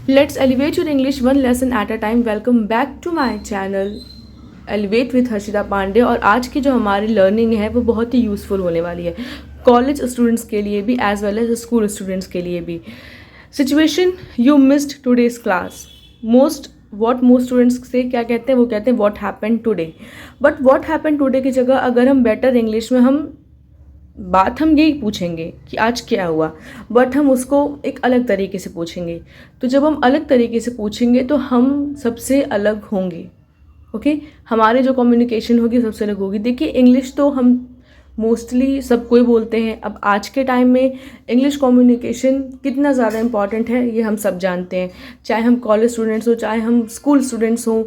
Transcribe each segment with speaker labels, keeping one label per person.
Speaker 1: Let's elevate your English one lesson at a time. Welcome back to my channel Elevate with Harshita Pandey. और आज की जो हमारी learning है वो बहुत ही यूज़फुल होने वाली है कॉलेज स्टूडेंट्स के लिए भी as well as school students के लिए भी। Situation you missed today's class. Most students से क्या कहते हैं, वो कहते हैं what happened today. But what happened today की जगह अगर हम बेटर इंग्लिश में हम यही पूछेंगे कि आज क्या हुआ, बट हम उसको एक अलग तरीके से पूछेंगे। तो जब हम अलग तरीके से पूछेंगे तो हम सबसे अलग होंगे। ओके हमारी जो कम्युनिकेशन होगी सबसे अलग होगी। देखिए इंग्लिश तो हम मोस्टली सब कोई बोलते हैं। अब आज के टाइम में इंग्लिश कम्युनिकेशन कितना ज़्यादा इम्पॉर्टेंट है ये हम सब जानते हैं, चाहे हम कॉलेज स्टूडेंट्स हो चाहे हम स्कूल स्टूडेंट्स हों।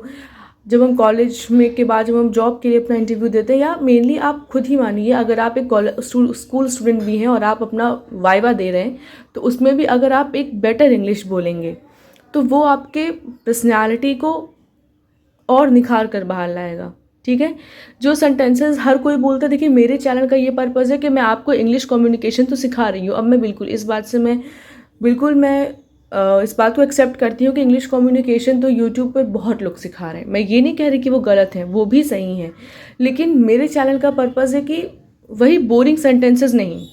Speaker 1: जब हम कॉलेज में के बाद जब हम जॉब के लिए अपना इंटरव्यू देते हैं, या मेनली आप खुद ही मानिए अगर आप एक स्कूल स्टूडेंट भी हैं और आप अपना वाइवा दे रहे हैं, तो उसमें भी अगर आप एक बेटर इंग्लिश बोलेंगे तो वो आपके पर्सनैलिटी को और निखार कर बाहर लाएगा। ठीक है, जो सेंटेंसेस हर कोई बोलता है, देखिए मेरे चैनल का ये पर्पज़ है कि मैं आपको इंग्लिश कम्युनिकेशन तो सिखा रही हूँ। अब मैं बिल्कुल इस बात को एक्सेप्ट करती हूँ कि इंग्लिश कम्युनिकेशन तो यूट्यूब पर बहुत लोग सिखा रहे हैं। मैं ये नहीं कह रही कि वो गलत है, वो भी सही है, लेकिन मेरे चैनल का पर्पज़ है कि वही बोरिंग सेंटेंसेस नहीं,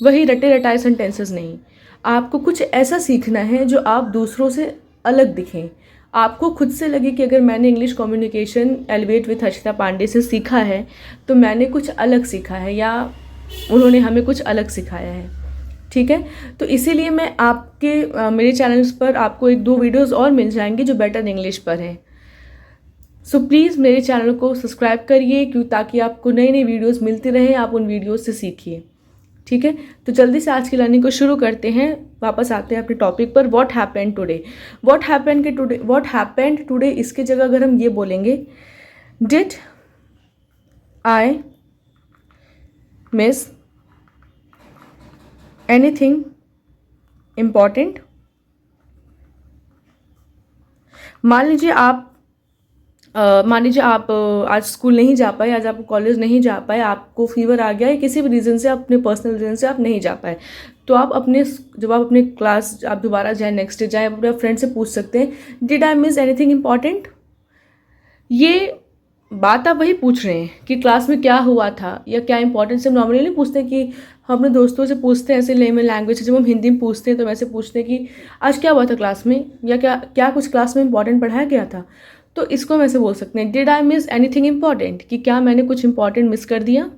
Speaker 1: वही रटे रटाए सेंटेंसेस नहीं, आपको कुछ ऐसा सीखना है जो आप दूसरों से अलग दिखें। आपको खुद से लगे कि अगर मैंने English communication elevate with Harshita Pande से सीखा है तो मैंने कुछ अलग सीखा है या उन्होंने हमें कुछ अलग सिखाया है। ठीक है, तो इसीलिए मैं मेरे चैनल्स पर आपको 1-2 वीडियोस और मिल जाएंगे जो बेटर इंग्लिश पर हैं। सो प्लीज़ मेरे चैनल को सब्सक्राइब करिए ताकि आपको नई नई वीडियोस मिलती रहें, आप उन वीडियोस से सीखिए। ठीक है, तो जल्दी से आज की लर्निंग को शुरू करते हैं। वापस आते हैं अपने टॉपिक पर, what happened today. What happened today इसके जगह अगर हम ये बोलेंगे, did I miss anything important. मान लीजिए आप आज स्कूल नहीं जा पाए, आज आप कॉलेज नहीं जा पाए, आपको फीवर आ गया है, किसी भी रीज़न से, अपने पर्सनल रीज़न से आप नहीं जा पाए, तो आप जब आप अपने क्लास आप दोबारा जाए, नेक्स्ट डे जाए, अपने फ्रेंड से पूछ सकते हैं did I miss anything important. ये बात आप वही पूछ रहे हैं कि क्लास में क्या हुआ था या क्या इंपॉर्टेंट। से हम नॉर्मली नहीं पूछते कि हम अपने दोस्तों से पूछते हैं ऐसे लेमन लैंग्वेज से, जब हम हिंदी में पूछते हैं तो वैसे पूछते हैं कि आज क्या हुआ था क्लास में, या क्या कुछ क्लास में इंपॉर्टेंट पढ़ाया गया था। तो इसको हम ऐसे बोल सकते हैं, did I miss anything important, कि क्या मैंने कुछ इंपॉर्टेंट मिस कर दिया।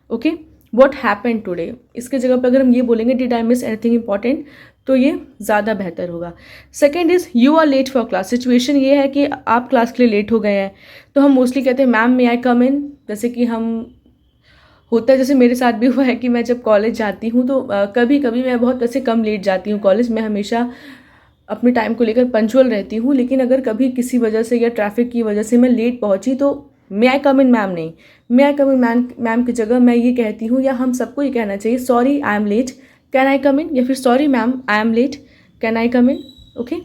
Speaker 1: ओके, व्हाट हैपेंड टुडे इसके जगह पर अगर हम ये बोलेंगे did I miss anything important तो ये ज़्यादा बेहतर होगा। Second is you are late for class. Situation ये है कि आप क्लास के लिए लेट हो गए हैं, तो हम मोस्टली कहते हैं मैम मे आई कम इन। जैसे कि जैसे मेरे साथ भी हुआ है कि मैं जब कॉलेज जाती हूँ तो कभी कभी मैं बहुत वैसे कम लेट जाती हूँ कॉलेज में, हमेशा अपने टाइम को लेकर पंचुअल रहती हूँ, लेकिन अगर कभी किसी वजह से या ट्रैफिक की वजह से मैं लेट पहुँची तो मे आई कम इन मैम नहीं, मे आई कम इन मैम की जगह मैं ये कहती हूँ, या हम सबको ये कहना चाहिए, sorry I am late can I come in, या फिर sorry ma'am I am late can I come in. Okay,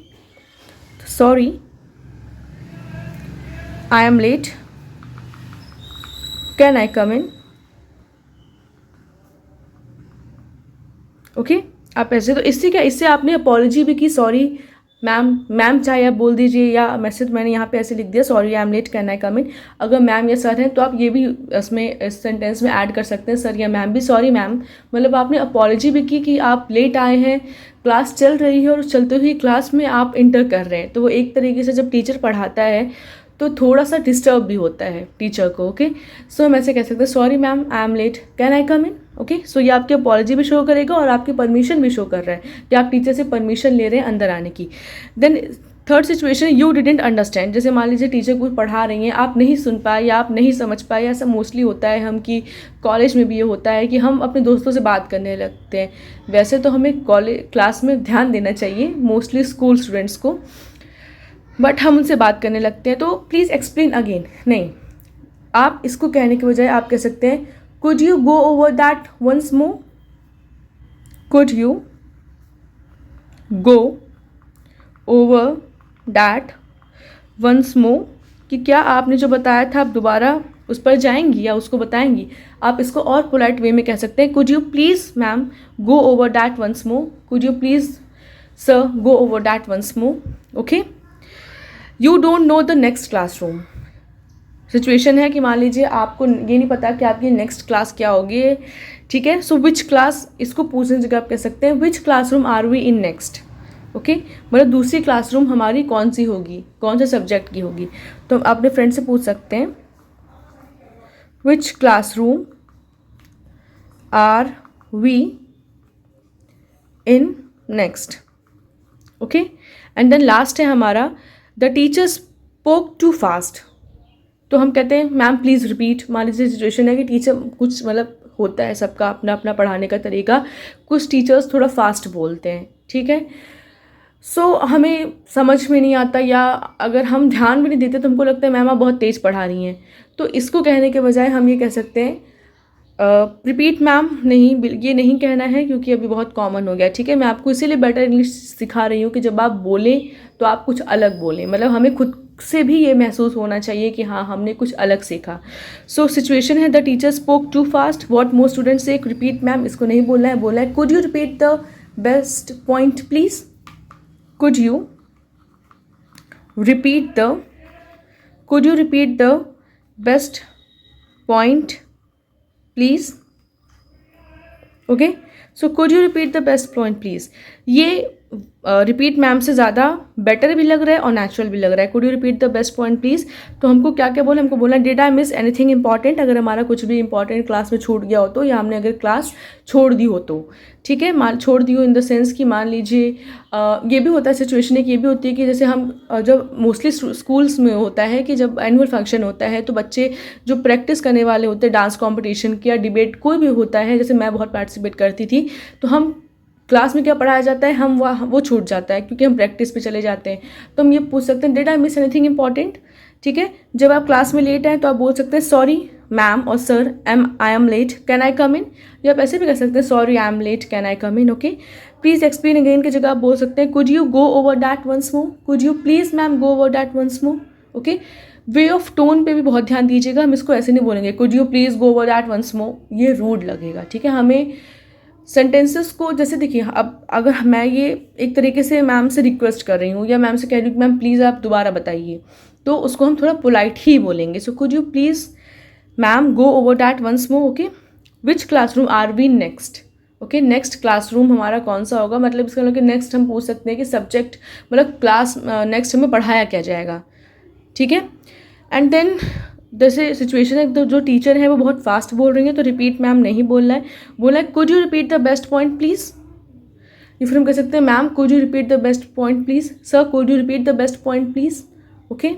Speaker 1: sorry I am late can I come in. Okay, आप ऐसे तो इससे आपने अपॉलॉजी भी की, सॉरी मैम चाहे आप बोल दीजिए, या मैसेज मैंने यहाँ पे ऐसे लिख दिया sorry I am late can I come in. अगर मैम या सर हैं तो आप ये भी इस सेंटेंस में ऐड कर सकते हैं, सर या मैम भी, सॉरी मैम, मतलब आपने अपॉलॉजी भी की कि आप लेट आए हैं, क्लास चल रही है और चलते हुए क्लास में आप इंटर कर रहे हैं। तो वो एक तरीके से जब टीचर पढ़ाता है तो थोड़ा सा डिस्टर्ब भी होता है टीचर को। ओके, सो हम ऐसे कह सकते हैं sorry ma'am I am late can I come in. Okay, so ये आपकी अपॉलॉजी भी शो करेगा और आपकी परमिशन भी शो कर रहा है कि आप टीचर से परमिशन ले रहे हैं अंदर आने की। Then third situation, you didn't understand. जैसे मान लीजिए टीचर कुछ पढ़ा रही हैं, आप नहीं सुन पाए या आप नहीं समझ पाए। ऐसा मोस्टली होता है कॉलेज में भी ये होता है कि हम अपने दोस्तों से बात करने लगते हैं। वैसे तो हमें क्लास में ध्यान देना चाहिए मोस्टली स्कूल स्टूडेंट्स को, बट हम उनसे बात करने लगते हैं, तो प्लीज़ एक्सप्लेन अगेन नहीं, आप इसको कहने के बजाय आप कह सकते हैं could you go over that once more, could you go over that once more, कि क्या आपने जो बताया था आप दोबारा उस पर जाएंगी या उसको बताएंगी। आप इसको और पोलाइट वे में कह सकते हैं, could you please ma'am go over that once more, could you please sir go over that once more. Okay. You don't know the next classroom. Situation है कि मान लीजिए आपको ये नहीं पता कि आपकी नेक्स्ट क्लास क्या होगी, ठीक है। सो विच क्लास, इसको पूछने की जगह आप कह सकते हैं which classroom are we in next, okay. मतलब दूसरी क्लासरूम हमारी कौन सी होगी, कौन से सब्जेक्ट की होगी। तो हम अपने फ्रेंड से पूछ सकते हैं which classroom are we in next, okay. And then last है हमारा the teacher spoke too fast. तो हम कहते हैं मैम प्लीज़ रिपीट। मान लीजिए सिचुएशन है कि टीचर कुछ मतलब होता है, सबका अपना अपना पढ़ाने का तरीका, कुछ टीचर्स थोड़ा फास्ट बोलते हैं, ठीक है। सो हमें समझ में नहीं आता, या अगर हम ध्यान भी नहीं देते तो हमको लगता है मैम आप बहुत तेज़ पढ़ा रही हैं। तो इसको कहने के बजाय हम ये कह सकते हैं रिपीट मैम, नहीं ये नहीं कहना है क्योंकि अभी बहुत कॉमन हो गया, ठीक है। मैं आपको इसीलिए बेटर इंग्लिश सिखा रही हूँ कि जब आप बोलें तो आप कुछ अलग बोलें, मतलब हमें खुद से भी ये महसूस होना चाहिए कि हाँ हमने कुछ अलग सीखा। सो सिचुएशन है the teacher spoke too fast, what more students से रिपीट मैम, इसको नहीं बोलना है, बोला है could you repeat the best point please, could you repeat the best point please, okay. So could you repeat the best point please, ये repeat ma'am से ज़्यादा बेटर भी लग रहा है और नेचुरल भी लग रहा है। Could you repeat the best point please, तो हमको क्या क्या बोले, हमको बोलना did I miss anything important, अगर हमारा कुछ भी इंपॉर्टेंट क्लास में छूट गया हो तो, या हमने अगर क्लास छोड़ दी हो तो, ठीक है। छोड़ दी हो इन द सेंस कि मान लीजिए ये भी होता है, सिचुएशन एक ये भी होती है कि जैसे हम जब मोस्टली स्कूल्स में होता है कि जब एनुअल फंक्शन होता है तो बच्चे जो प्रैक्टिस करने वाले होते हैं डांस कॉम्पिटिशन की या डिबेट कोई भी होता है, जैसे मैं बहुत पार्टिसिपेट करती थी, तो हम क्लास में क्या पढ़ाया जाता है हम वो छूट जाता है क्योंकि हम प्रैक्टिस पे चले जाते हैं। तो हम ये पूछ सकते हैं did I miss anything important, ठीक है। जब आप क्लास में लेट आए तो आप बोल सकते हैं सॉरी मैम और sir I am late can I come in, या आप ऐसे भी कर सकते हैं sorry I am late can I come in, okay. Please explain again की जगह आप बोल सकते हैं could you go over that once more, could you please ma'am go over that once more, okay. Way of tone पे भी बहुत ध्यान दीजिएगा, हम इसको ऐसे नहीं बोलेंगे could you please go over that once more, ये रूड लगेगा, ठीक है। हमें सेंटेंसेस को, जैसे देखिए अब अगर मैं ये एक तरीके से मैम से रिक्वेस्ट कर रही हूँ या मैम से कह रही हूँ कि मैम प्लीज़ आप दोबारा बताइए, तो उसको हम थोड़ा पोलाइट ही बोलेंगे। So could you please ma'am go over that once more, okay. Which classroom are we next, okay. Next classroom हमारा कौन सा होगा, मतलब इसका मतलब कि नेक्स्ट हम पूछ सकते हैं कि सब्जेक्ट, मतलब क्लास नेक्स्ट हमें पढ़ाया क्या जाएगा, ठीक है। एंड देन जैसे सिचुएशन है तो जो टीचर है वो बहुत फास्ट बोल रही है तो रिपीट मैम नहीं बोलना है, बोला है could you repeat the best point please, या फिर हम कह सकते हैं ma'am could you repeat the best point please, sir could you repeat the best point please, okay.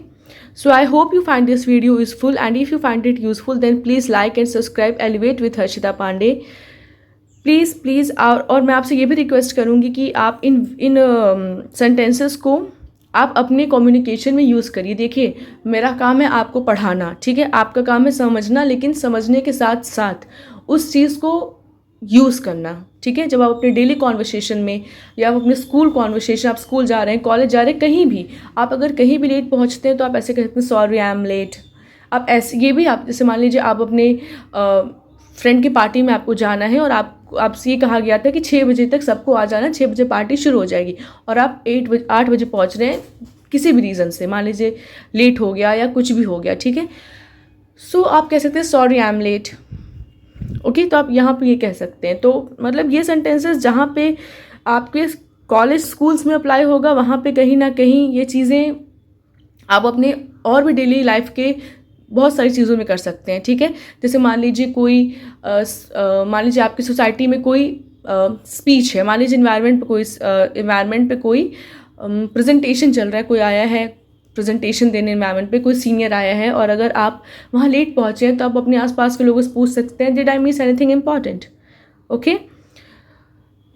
Speaker 1: So I hope you find this video useful, and if you find it useful then please like and subscribe Elevate with Harshita Pandey. Please और मैं आपसे ये भी request करूँगी कि आप इन sentences को आप अपने कम्युनिकेशन में यूज़ करिए। देखिए मेरा काम है आपको पढ़ाना, ठीक है, आपका काम है समझना, लेकिन समझने के साथ साथ उस चीज़ को यूज़ करना, ठीक है। जब आप अपने डेली कॉन्वर्सेशन में या आप अपने स्कूल कॉन्वर्सेशन, आप स्कूल जा रहे हैं, कॉलेज जा रहे हैं, कहीं भी आप अगर कहीं भी लेट पहुंचते हैं तो आप ऐसे कहते हैं सॉरी आई एम लेट। आप ऐसे ये भी आप जैसे मान लीजिए आप अपने फ्रेंड की पार्टी में आपको जाना है और आपसे ये कहा गया था कि 6 बजे तक सबको आ जाना, 6 बजे पार्टी शुरू हो जाएगी और आप 8 बजे पहुँच रहे हैं किसी भी रीज़न से, मान लीजिए लेट हो गया या कुछ भी हो गया, ठीक है। सो आप कह सकते हैं sorry I am late, okay. तो आप यहाँ पे ये कह सकते हैं। तो मतलब ये सेंटेंसेस जहाँ पे आपके कॉलेज स्कूल्स में अप्लाई होगा वहाँ पे कहीं ना कहीं ये चीज़ें आप अपने और भी डेली लाइफ के बहुत सारी चीज़ों में कर सकते हैं, ठीक है। जैसे मान लीजिए मान लीजिए आपकी सोसाइटी में कोई स्पीच है, मान लीजिए इन्वायरमेंट पे कोई प्रेजेंटेशन चल रहा है, कोई आया है प्रेजेंटेशन देने इन्वायरमेंट पे, कोई सीनियर आया है और अगर आप वहाँ लेट पहुँचे हैं तो आप अपने आसपास के लोगों से पूछ सकते हैं did I miss anything important, okay.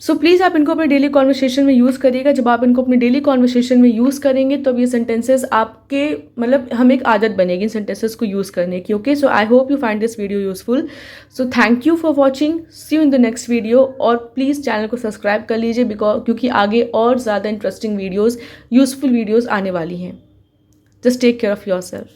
Speaker 1: So please आप इनको अपने डेली कॉन्वर्सेशन में यूज़ करिएगा। जब आप इनको अपने डेली कॉन्वर्सेशन में यूज़ करेंगे तो अब ये सेंटेंसेस आपके मतलब हमें एक आदत बनेगी इन सेंटेंसेस को यूज़ करने की, okay. So I hope you find this video useful. So thank you for watching, see you in the next video. और प्लीज़ चैनल को सब्सक्राइब कर लीजिए क्योंकि आगे और ज़्यादा इंटरेस्टिंग वीडियोज़, यूज़फुल वीडियोज़ आने वाली हैं। Just take care of yourself.